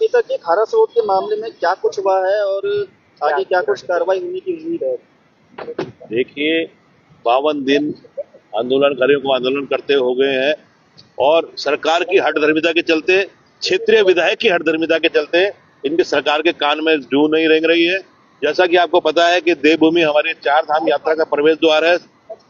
नेता के खारा सौद के मामले में क्या कुछ हुआ है और आगे क्या कुछ कार्रवाई होने की उम्मीद है? देखिए, 52 दिन आंदोलनकारियों को आंदोलन करते हो गए हैं और सरकार की हठधर्मिता के चलते, क्षेत्रीय विधायक की हठधर्मिता के चलते इनके सरकार के कान में जू नहीं रेंग रही है। जैसा कि आपको पता है कि देवभूमि हमारे 4 धाम यात्रा का प्रवेश द्वार है,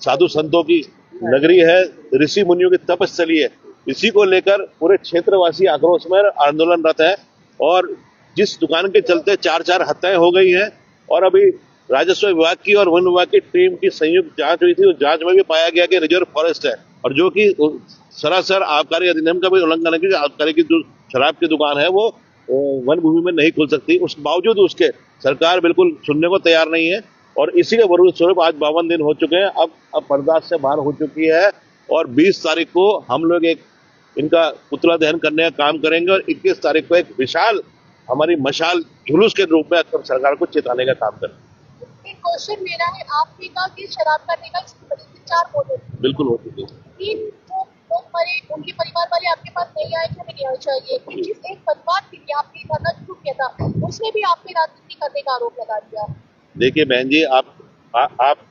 साधु संतों की नगरी है, ऋषि मुनियों की तपस्थली है। इसी को लेकर पूरे क्षेत्रवासी आक्रोश में आंदोलनरत है और जिस दुकान के चलते 4 हत्याएं हो गई हैं और अभी राजस्व विभाग की और वन विभाग की टीम की संयुक्त जांच हुई थी। उस जांच में भी पाया गया कि रिजर्व फॉरेस्ट है और जो कि सरासर आबकारी अधिनियम का भी उल्लंघन है, क्योंकि आबकारी की जो शराब की दुकान है वो वन भूमि में नहीं खुल सकती। उस बावजूद उसके सरकार बिल्कुल सुनने को तैयार नहीं है और इसी के स्वरूप आज 52 दिन हो चुके हैं। अब बर्दाश्त से बाहर हो चुकी है और 20 तारीख को हम लोग एक इनका पुतला दहन करने का काम करेंगे और 21 तारीख को एक विशाल हमारी मशाल जुलूस के रूप में सरकार को चेताने का काम करेंगे। एक क्वेश्चन मेरा है, आपने कहा कि शराब करने का इसकी वजह से 4 मौतें बिल्कुल हो चुकी है। 3 लोग मरे, उनके परिवार वाले आपके पास नहीं आए कि हमें न्याय चाहिए। जिस एक परिवार के लिए आपने धरना शुरू किया था उसने भी आप पे राजनीति करने का आरोप लगा दिया। देखिए बहन जी, आप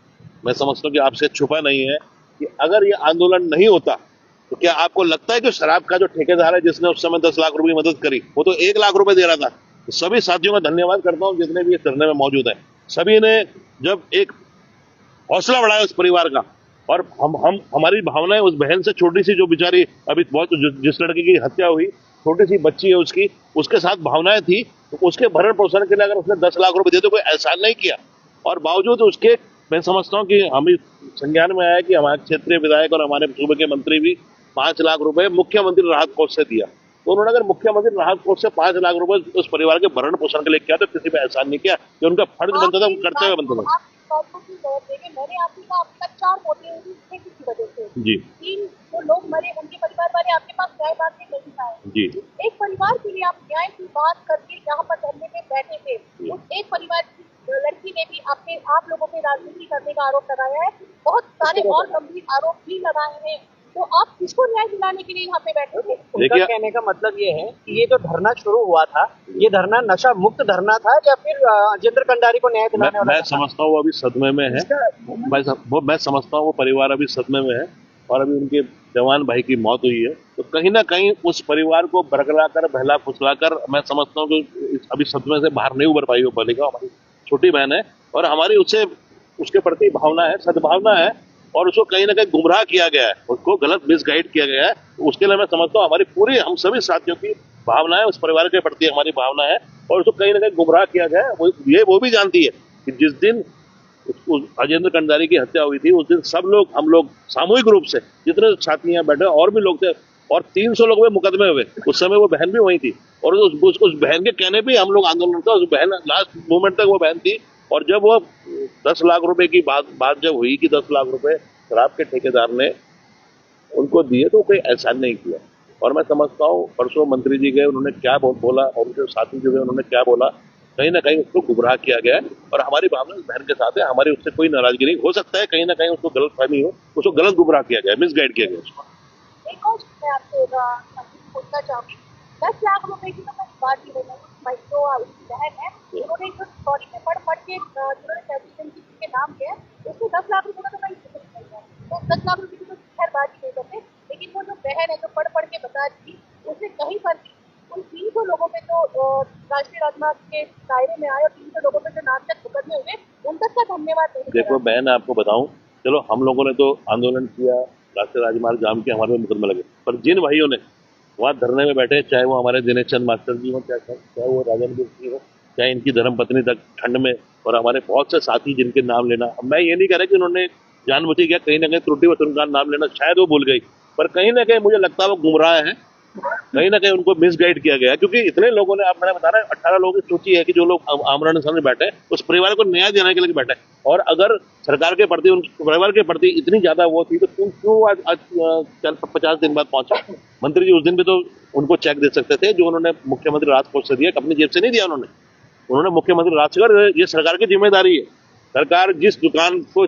मैं समझता हूँ कि आपसे छुपा नहीं है कि अगर ये आंदोलन नहीं होता तो क्या आपको लगता है कि शराब का जो ठेकेदार है जिसने उस समय 10 लाख रुपए की मदद करी, वो तो 1 लाख रुपए दे रहा था। तो सभी साथियों का धन्यवाद करता हूँ जितने भी इस धरने में मौजूद है। सभी ने जब एक हौसला बढ़ाया उस परिवार का और हम हमारी भावनाएं उस बहन से, छोटी सी जो बेचारी अभी बहुत जिस लड़की की हत्या हुई, छोटी सी बच्ची है उसकी, उसके साथ भावनाएं थी, तो उसके भरण पोषण के लिए अगर उसने 10 लाख रुपए दिए तो कोई एहसान नहीं किया। और बावजूद उसके मैं समझता हूँ कि हमें संज्ञान में आया कि हमारे क्षेत्रीय विधायक और हमारे सूबे के मंत्री भी 5 लाख रुपए मुख्यमंत्री राहत कोष से दिया। तो उन्होंने अगर मुख्यमंत्री राहत कोष से 5 लाख रुपए उस परिवार के भरण पोषण के लिए किया तो किसी पे एहसान नहीं किया, कि उनका फर्ज बनता था, करते हुए बनता था। मैंने आपने कहा अब तक 4 मौतें हुई किसी वजह से जी। 3 जो लोग मरे उनके परिवार वाले आपके पास न्याय मांगने नहीं आए। जी। एक परिवार के लिए आप न्याय की बात करके यहाँ पर धरने में बैठे थे, उस एक परिवार की लड़की ने भी आप लोगों पे राजनीति करने का आरोप लगाया है। बहुत सारे और गंभीर आरोप भी लगाए हैं, तो आप किसको न्याय दिलाने के लिए यहाँ पे बैठे थे? उनका कहने का मतलब ये है कि ये जो धरना शुरू हुआ था, ये धरना नशा मुक्त धरना था या फिर राजेंद्र कंडारी को न्याय दिलाने वाला? मैं समझता हूँ वो अभी सदमे में है। मैं समझता हूँ वो परिवार अभी सदमे में है और अभी उनके जवान भाई की मौत हुई है, तो कहीं ना कहीं उस परिवार को बरगलाकर, बहला फुसलाकर मैं समझता हूँ कि अभी सदमे से बाहर नहीं उबर पाई वो बालिका। हमारी छोटी बहन है और हमारी उसके प्रति भावना है, सद्भावना है और उसको कहीं ना कहीं गुमराह किया गया है, उसको गलत मिसगाइड किया गया है। उसके लिए मैं समझता हूँ हमारी पूरी, हम सभी साथियों की भावना है, उस परिवार के प्रति हमारी भावना है और उसको कहीं ना कहीं गुमराह किया गया है। वो भी जानती है कि जिस दिन राजेंद्र कंडारी की हत्या हुई थी उस दिन हम लोग सामूहिक रूप से, जितने साथी यहाँ बैठे और भी लोग थे, और 300 लोग में मुकदमे हुए। उस समय वो बहन भी वही थी और उस बहन के कहने पे हम लोग आंदोलन था। उस बहन लास्ट मोमेंट तक वो बहन थी और जब वो 10 लाख रुपए की बात जब हुई कि 10 लाख रुपए शराब के ठेकेदार ने उनको दिए तो कोई एहसान नहीं किया। और मैं समझता हूँ परसों मंत्री जी गए, उन्होंने क्या बोला और उनके साथी जो गए उन्होंने क्या बोला, कहीं ना कहीं उसको गुमराह किया गया है और हमारी भावना उस बहन के साथ है। हमारी उससे कोई नाराजगी नहीं, हो सकता है कहीं ना कहीं उसको गलत फहमी हो, उसको गलत गुमराह किया गया, मिसगाइड किया गया उसको। एक और मैं आपसे पूछना चाहूँगी, 10 लाख रुपए की तो मैं बात ही नहीं, जो उसकी बहन है उन्होंने जो स्टोरी में पढ़ के जिन्होंने फैब्रिकेशन के नाम किया है उसको 10 लाख रुपए का तो कहीं नहीं है, तो 10 लाख रुपए की तो खैर बात ही नहीं करते। लेकिन वो जो बहन है जो पढ़ के बता रही थी, उसने कहीं पर भी उन 300 लोगों पे जो राष्ट्रीय राजमार्ग के दायरे में आए और 300 लोगों पे जो नामजद मुकदमे हुए, उन तक का धन्यवाद नहीं। देखो बहन, आपको बताऊं, चलो हम लोगों ने तो आंदोलन किया, राष्ट्रीय राजमार्ग जाम के, हमारे मुकदमे लगे, पर जिन भाइयों ने वहाँ धरने में बैठे, चाहे वो हमारे दिनेश चंद मास्टर जी हो, चाहे वो राजेंद्र जी हो, चाहे इनकी धर्मपत्नी तक ठंड में, और हमारे बहुत से साथी जिनके नाम लेना, मैं ये नहीं कह रहा कि उन्होंने जानबूझ के, कहीं ना कहीं त्रुटि वश उनका नाम लेना शायद वो भूल गई, पर कहीं ना कहीं मुझे लगता है वो गुमराह है, कहीं ना कहीं उनको मिसगाइड किया गया है। क्योंकि इतने लोगों ने, आप मैंने बता रहा है 18 लोगों की सूची है कि जो लोग आमरण सामने बैठे उस परिवार को न्याय देने के लिए बैठे, और अगर सरकार के प्रति, उन परिवार के प्रति इतनी ज्यादा वो थी तो क्यों आज 50 दिन बाद पहुंचा? मंत्री जी उस दिन भी तो उनको चेक दे सकते थे जो उन्होंने मुख्यमंत्री राहत कोष से दिया, अपनी जेब से नहीं दिया उन्होंने मुख्यमंत्री राहत से। ये सरकार की जिम्मेदारी है। सरकार जिस दुकान को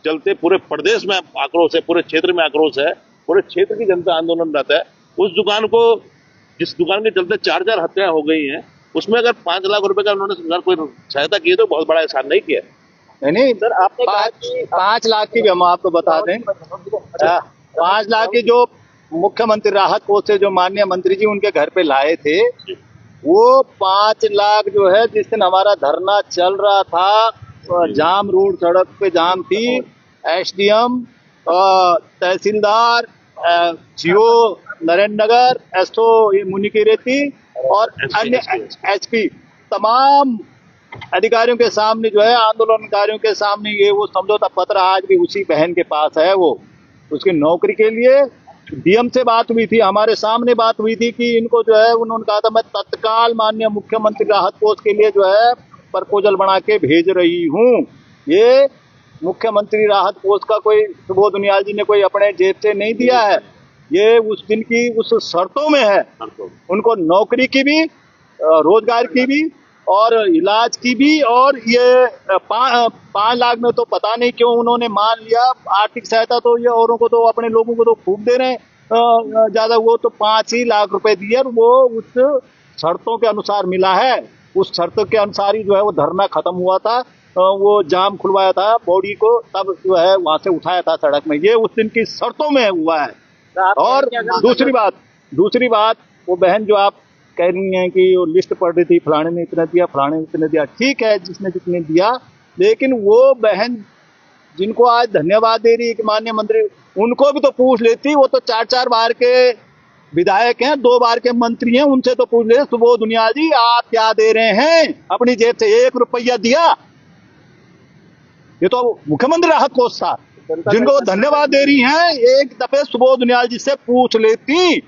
चलते पूरे प्रदेश में आक्रोश है, पूरे क्षेत्र में आक्रोश है, पूरे क्षेत्र की जनता आंदोलन रहता है, उस दुकान को जिस दुकान के चलते 4 हत्याएं हो गई हैं, उसमें अगर 5 लाख रुपए का उन्होंने सरकार कोई सहायता की है तो बहुत बड़ा एहसान नहीं किया। नहीं सर आपने कहा कि 5 लाख की भी हम आपको बता दें, 5 लाख की जो मुख्यमंत्री राहत कोष से जो माननीय मंत्री जी उनके घर पे लाए थे, वो 5 लाख जो है जिस दिन हमारा धरना चल रहा था, जाम रोड सड़क पे जाम थी, एसडीएम, तहसीलदार, सीओ नरेंद्र नगर, एसओ मुनिकीरेती और अन्य एसपी तमाम अधिकारियों के सामने जो है, आंदोलनकारियों के सामने ये वो समझौता पत्र आज भी उसी बहन के पास है। वो उसकी नौकरी के लिए डीएम से बात हुई थी, हमारे सामने बात हुई थी कि इनको जो है, उन्होंने कहा था मैं तत्काल माननीय मुख्यमंत्री राहत कोष के लिए जो है प्रपोजल बना के भेज रही हूँ। ये मुख्यमंत्री राहत कोष का कोई सुबोध उनियाल जी ने कोई अपने जेब से नहीं दिया है, ये उस दिन की उस शर्तों में है। उनको नौकरी की भी, रोजगार की भी और इलाज की भी, और ये 5 लाख में तो पता नहीं क्यों उन्होंने मान लिया। आर्थिक सहायता तो ये औरों को तो, अपने लोगों को तो खूब दे रहे हैं ज्यादा, वो तो 5 ही लाख रुपए दिए और वो उस शर्तों के अनुसार मिला है। उस शर्तों के अनुसार ही जो है वो धरना खत्म हुआ था, वो जाम खुलवाया था बॉडी को, तब जो है वहां से उठाया था सड़क में। ये उस दिन की शर्तों में हुआ है। और दूसरी बात वो बहन जो आप कह रही हैं कि वो लिस्ट पढ़ रही थी, फलाने ने इतना दिया, फलाने ने इतना दिया, ठीक है जिसने जितने दिया, लेकिन वो बहन जिनको आज धन्यवाद दे रही है कि माननीय मंत्री, उनको भी तो पूछ लेती। वो तो 4 बार के विधायक हैं, 2 बार के मंत्री हैं, उनसे तो पूछ ले, सुबोध उनियाल जी आप क्या दे रहे हैं, अपनी जेब से 1 रुपया दिया? ये तो मुख्यमंत्री राहत कोष था, जिनको धन्यवाद दे रही हैं, एक दफे सुबोध उनियाल जी से पूछ लेती।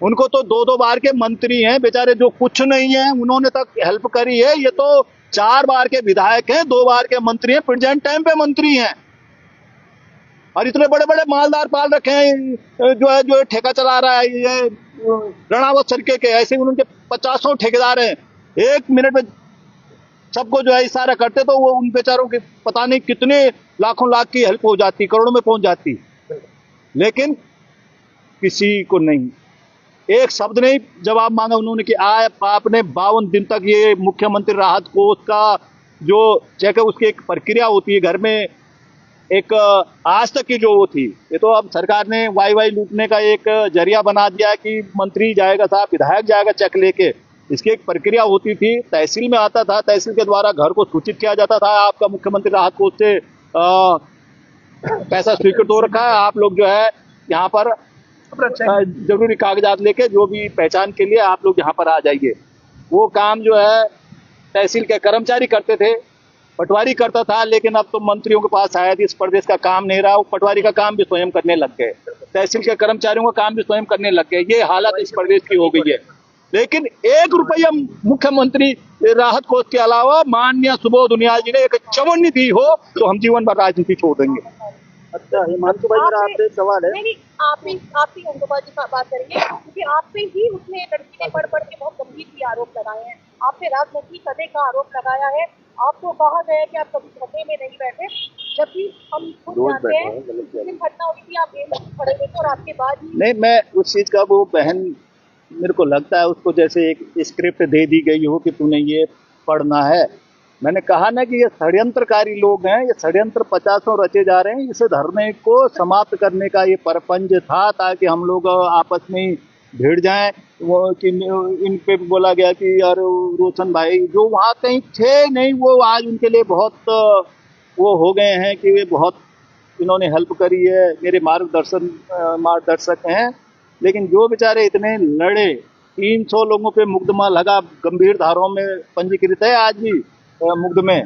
उनको तो 2 बार के मंत्री हैं बेचारे, जो कुछ नहीं है उन्होंने तक हेल्प करी है। ये तो 4 बार के विधायक हैं, 2 बार के मंत्री हैं, प्रेजेंट टाइम पे मंत्री हैं, और इतने बड़े बड़े मालदार पाल रखे हैं। जो ठेका चला रहा है ये रणावत सरके के, ऐसे उनके 50 ठेकेदार हैं। 1 मिनट में सबको जो है इशारा करते तो वो उन बेचारों के पता नहीं कितने लाखों लाख की हेल्प हो जाती, करोड़ों में पहुंच जाती, लेकिन किसी को नहीं, एक शब्द नहीं जवाब मांगा उन्होंने कि आपने 52 दिन तक ये मुख्यमंत्री राहत कोष का जो चेक है उसकी एक प्रक्रिया होती है घर में, एक आज तक की जो वो थी, ये तो अब सरकार ने वाई लूटने का एक जरिया बना दिया है कि मंत्री जाएगा साहब, विधायक जाएगा चेक लेके। इसकी एक प्रक्रिया होती थी, तहसील में आता था, तहसील के द्वारा घर को सूचित किया जाता था, आपका मुख्यमंत्री राहत कोष से पैसा स्वीकृत हो रखा है, आप लोग जो है यहाँ पर जरूरी कागजात लेके जो भी पहचान के लिए आप लोग यहाँ पर आ जाइए। वो काम जो है तहसील के कर्मचारी करते थे, पटवारी करता था, लेकिन अब तो मंत्रियों के पास शायद इस प्रदेश का काम नहीं रहा, वो पटवारी का काम भी स्वयं करने लग गए, तहसील के कर्मचारियों का काम भी स्वयं करने लग गए। ये हालत इस प्रदेश की हो गई है। लेकिन 1 रुपया मुख्यमंत्री राहत कोष के अलावा माननीय सुबोध उनियाल जी ने एक चवन्नी दी हो तो हम जीवन भर राजनीति छोड़ देंगे। अच्छा हिमांशु भाई, मेरा आपसे सवाल है। नहीं, आप ही अंकुबा जी बात करेंगे, क्योंकि आप पे ही उसने लड़की ने पढ़ के बहुत गंभीर भी आरोप लगाए हैं, आप पे राजनीति करने का आरोप लगाया है। आपको कहा गया कि आप कभी धरने में नहीं बैठे, जबकि हम खुद जानते हैं जिस दिन घटना हुई थी आप खड़े हुए थे और आपके बाद ही नहीं, मैं उस चीज का, वो बहन मेरे को लगता है उसको जैसे एक स्क्रिप्ट दे दी गई हो कि तूने ये पढ़ना है। मैंने कहा ना कि ये षड्यंत्रकारी लोग हैं, ये षड्यंत्र 50 रचे जा रहे हैं। इस धरने को समाप्त करने का ये परपंच था ताकि हम लोग आपस में भिड़ जाएं। वो कि इन पे बोला गया कि यार रोशन भाई जो वहाँ कहीं थे नहीं, वो आज उनके लिए बहुत वो हो गए हैं कि वे बहुत इन्होंने हेल्प करी है, मेरे मार्गदर्शक हैं। लेकिन जो बेचारे इतने लड़े, 300 लोगों पे मुकदमा लगा, गंभीर धाराओं में पंजीकृत है आज भी मुकदमे,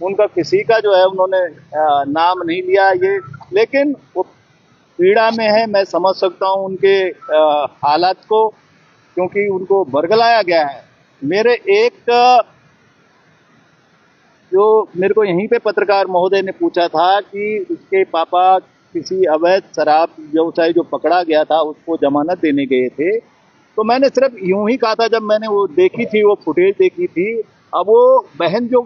उनका किसी का जो है उन्होंने नाम नहीं लिया ये, लेकिन वो पीड़ा में है। मैं समझ सकता हूँ उनके हालात को, क्योंकि उनको बरगलाया गया है। मेरे को यहीं पे पत्रकार महोदय ने पूछा था कि उसके पापा किसी अवैध शराब व्यवसायी जो पकड़ा गया था उसको जमानत देने गए थे, तो मैंने सिर्फ यूं ही कहा था जब मैंने वो देखी थी, वो फुटेज देखी थी। अब वो बहन जो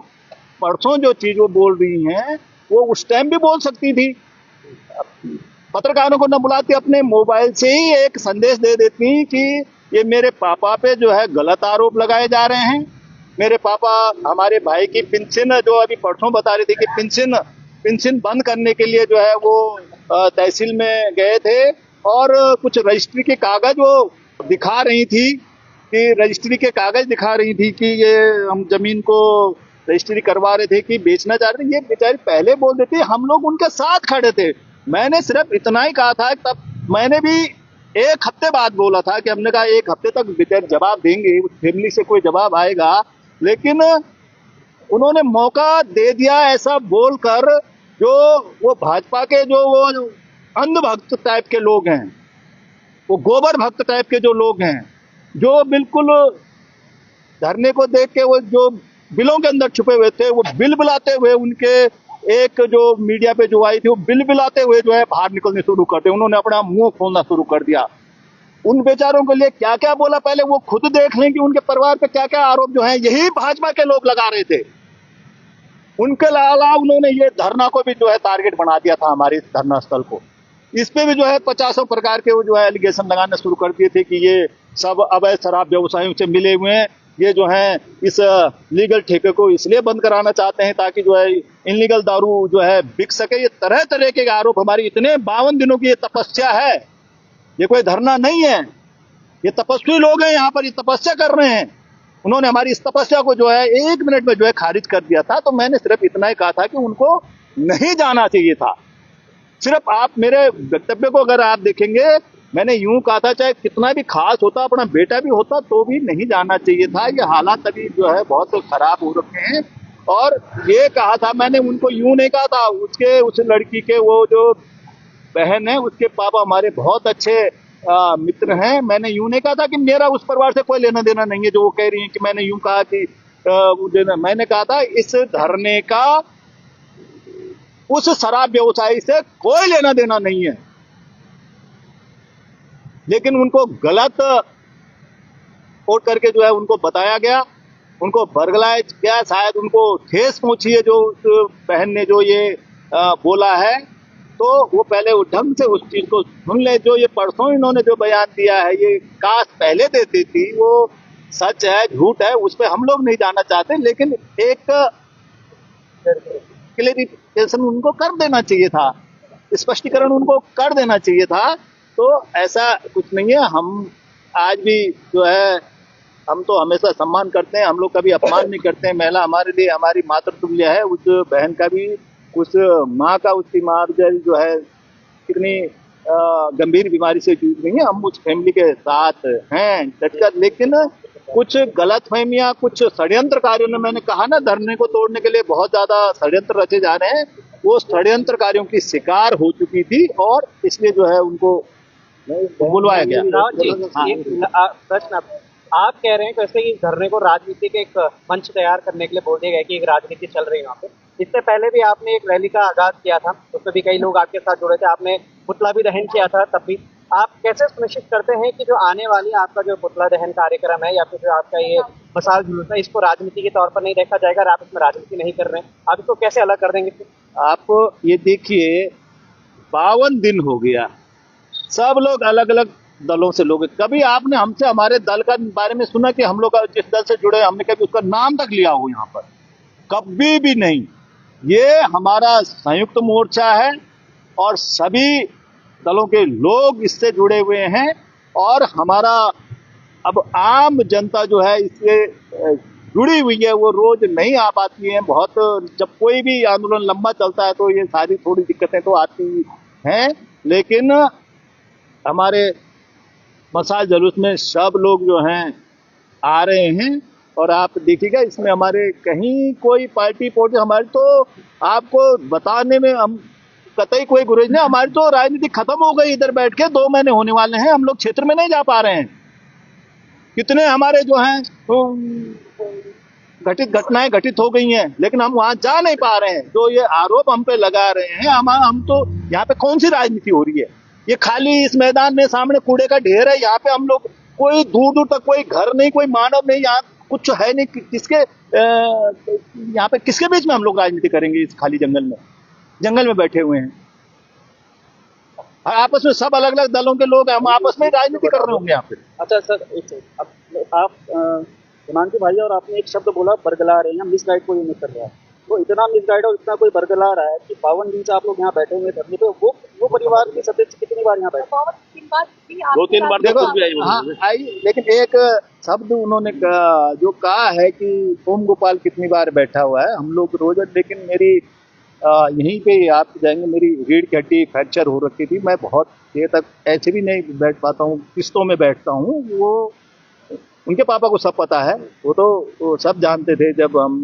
परसों जो चीज वो बोल रही हैं वो उस टाइम भी बोल सकती थी, पत्रकारों को न बुलाती, अपने मोबाइल से ही एक संदेश दे देती कि ये मेरे पापा पे जो है गलत आरोप लगाए जा रहे हैं। मेरे पापा हमारे भाई की पेंशन, जो अभी परसों बता रहे थे कि पेंशन बंद करने के लिए जो है वो तहसील में गए थे और कुछ रजिस्ट्री के कागज वो दिखा रही थी कि ये हम जमीन को रजिस्ट्री करवा रहे थे कि बेचना चाह रहे थे। ये बेचारे पहले बोल देते, हम लोग उनके साथ खड़े थे। मैंने सिर्फ इतना ही कहा था, तब मैंने भी 1 हफ्ते बाद बोला था कि हमने कहा 1 हफ्ते तक बेचारे जवाब देंगे, उस फैमिली से कोई जवाब आएगा। लेकिन उन्होंने मौका दे दिया ऐसा बोलकर, जो वो भाजपा के जो वो अंधभक्त टाइप के लोग हैं, वो गोबर भक्त टाइप के जो लोग हैं, जो बिल्कुल धरने को देख के वो जो बिलों के अंदर छुपे हुए थे, वो बिल बिलाते हुए, उनके एक जो मीडिया पे जो आई थी वो बिल बिलाते हुए जो है बाहर निकलने शुरू कर दिए। उन्होंने अपना मुंह खोलना शुरू कर दिया। उन बेचारों के लिए क्या क्या बोला, पहले वो खुद देख लें कि उनके परिवार पे क्या क्या आरोप जो है यही भाजपा के लोग लगा रहे थे। उनके अलावा उन्होंने ये धरना को भी जो है टारगेट बना दिया था, हमारे धरना स्थल को। इस पे भी जो है 50 प्रकार के वो जो है एलिगेशन लगाने शुरू कर दिए थे कि ये सब अवैध शराब व्यवसायियों से मिले हुए हैं, ये जो है इस लीगल ठेके को इसलिए बंद कराना चाहते हैं ताकि जो है इनलीगल दारू जो है बिक सके। ये तरह तरह के आरोप, हमारी इतने 52 दिनों की ये तपस्या है, ये कोई धरना नहीं है, ये तपस्वी लोग हैं यहाँ पर, ये तपस्या कर रहे हैं। उन्होंने हमारी इस तपस्या को जो है 1 मिनट में जो है खारिज कर दिया था। तो मैंने सिर्फ इतना ही कहा था कि उनको नहीं जाना चाहिए था। सिर्फ आप मेरे वक्तव्य को अगर आप देखेंगे, मैंने यूं कहा था चाहे कितना भी खास होता, अपना बेटा भी होता तो भी नहीं जाना चाहिए था। ये हालात अभी जो है बहुत खराब हो रखे हैं। और ये कहा था मैंने, उनको यूं नहीं कहा था, उस लड़की के वो जो बहन है, उसके पापा हमारे बहुत अच्छे मित्र हैं। मैंने यूं नहीं कहा था कि मेरा उस परिवार से कोई लेना देना नहीं है, जो वो कह रही है कि मैंने यूं कहा कि मैंने कहा था इस धरने का उस शराब व्यवसायी से कोई लेना देना नहीं है। लेकिन उनको गलत कोट करके जो है उनको बताया गया, उनको बरगलाया गया, शायद उनको ठेस पहुंची है जो उस बहन ने जो ये बोला है। तो वो पहले वो ढंग से उस चीज को सुन ले। जो ये परसों इन्होंने जो बयान दिया है, ये काश पहले देती थी, वो सच है झूठ है उस पर हम लोग नहीं जाना चाहते, लेकिन एक क्लेरिफिकेशन उनको कर देना चाहिए था, स्पष्टीकरण उनको कर देना चाहिए था। तो ऐसा कुछ नहीं है। हम आज भी जो है, हम तो हमेशा सम्मान करते हैं, हम लोग कभी अपमान नहीं करते हैं। महिला हमारे लिए हमारी मातृतुल्य है। उस बहन का भी, उस माँ का, उसकी माँ जो है कितनी गंभीर बीमारी से जूझ रही है, हम उस फैमिली के साथ हैं डटकर। लेकिन कुछ गलतफहमियां, कुछ षड्यंत्र कार्यों ने, मैंने कहा ना धरने को तोड़ने के लिए बहुत ज्यादा षड्यंत्र रचे जा रहे हैं, वो षड्यंत्र कार्यों की शिकार हो चुकी थी और इसलिए जो है उनको बुलवाया गया। प्रश्न आप कह रहे हैं कि वैसे इस धरने को राजनीति के एक मंच तैयार करने के लिए बोल दिया गया कि एक राजनीति चल रही है यहाँ पे। इससे पहले भी आपने एक रैली का आगाज किया था, उसमें भी कई लोग आपके साथ जुड़े थे, आपने पुतला भी दहन किया था तब भी। आप कैसे सुनिश्चित करते हैं कि जो आने वाली आपका जो पुतला दहन कार्यक्रम है या फिर जो आपका ये मसाल जुलूस है, इसको राजनीति के तौर पर नहीं देखा जाएगा और आप इसमें राजनीति नहीं कर रहे हैं, आप इसको कैसे अलग कर देंगे? आप ये देखिए 52 दिन हो गया, सब लोग अलग अलग दलों से लोग, कभी आपने हमसे हमारे दल का बारे में सुना कि हम लोग जिस दल से जुड़े हमने कभी उसका नाम तक लिया हो? यहाँ पर कभी भी नहीं। ये हमारा संयुक्त मोर्चा है और सभी दलों के लोग इससे जुड़े हुए हैं। और हमारा अब आम जनता जो है इससे जुड़ी हुई है, वो रोज नहीं आ पाती है। बहुत, जब कोई भी आंदोलन लंबा चलता है तो ये सारी थोड़ी दिक्कतें तो आती हैं, लेकिन हमारे मसाल जुलूस में सब लोग जो हैं आ रहे हैं। और आप देखिएगा इसमें हमारे कहीं कोई पार्टी हमारी तो आपको बताने में हम कतई कोई गुरेज नहीं। हमारी तो राजनीति खत्म हो गई, इधर बैठ के 2 महीने होने वाले हैं, हम लोग क्षेत्र में नहीं जा पा रहे हैं। कितने हमारे जो हैं घटित घटनाएं घटित हो गई हैं, लेकिन हम वहां जा नहीं पा रहे हैं। जो ये आरोप हम पे लगा रहे हैं, हम तो यहाँ पे कौन सी राजनीति हो रही है? ये खाली इस मैदान में सामने कूड़े का ढेर है, यहाँ पे हम लोग कोई दूर दूर तक कोई घर नहीं, कोई मानव नहीं, यहाँ कुछ है नहीं। किसके यहाँ पे किसके बीच में हम लोग राजनीति करेंगे? इस खाली जंगल में बैठे हुए हैं। आपस में सब अलग अलग दलों के लोग हैं, हम आपस में राजनीति कर रहे होंगे यहाँ पे। अच्छा सर, एक सेकंड, अब आप हिमांशु भाई और आपने एक शब्द बोला बरगला रहे हैं, मिसगाइड कोई नहीं कर रहा है, तो इतना मिसगाइड और इतना कोई बरगला रहा है कि 52 दिन से आप लोग यहाँ बैठे हुए धरने पे, वो परिवार के सदस्य कितनी बार यहाँ बैठे? 3 बार भी दो तीन बार देखो, खुद भी आई हाँ उन्होंने। आई, लेकिन एक शब्द उन्होंने जो कहा है कि ओम गोपाल कितनी बार बैठा हुआ है, हम लोग रोज, लेकिन मेरी यहीं पे आप जाएंगे, मेरी रीढ़ की हड्डी फ्रैक्चर हो रखी थी, मैं बहुत देर तक ऐसे भी नहीं बैठ पाता हूँ, किस्तों में बैठता हूँ। वो उनके पापा को सब पता है, वो सब जानते थे। जब हम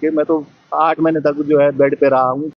मैं तो 8 महीने तक जो है बेड पे रहा हूँ।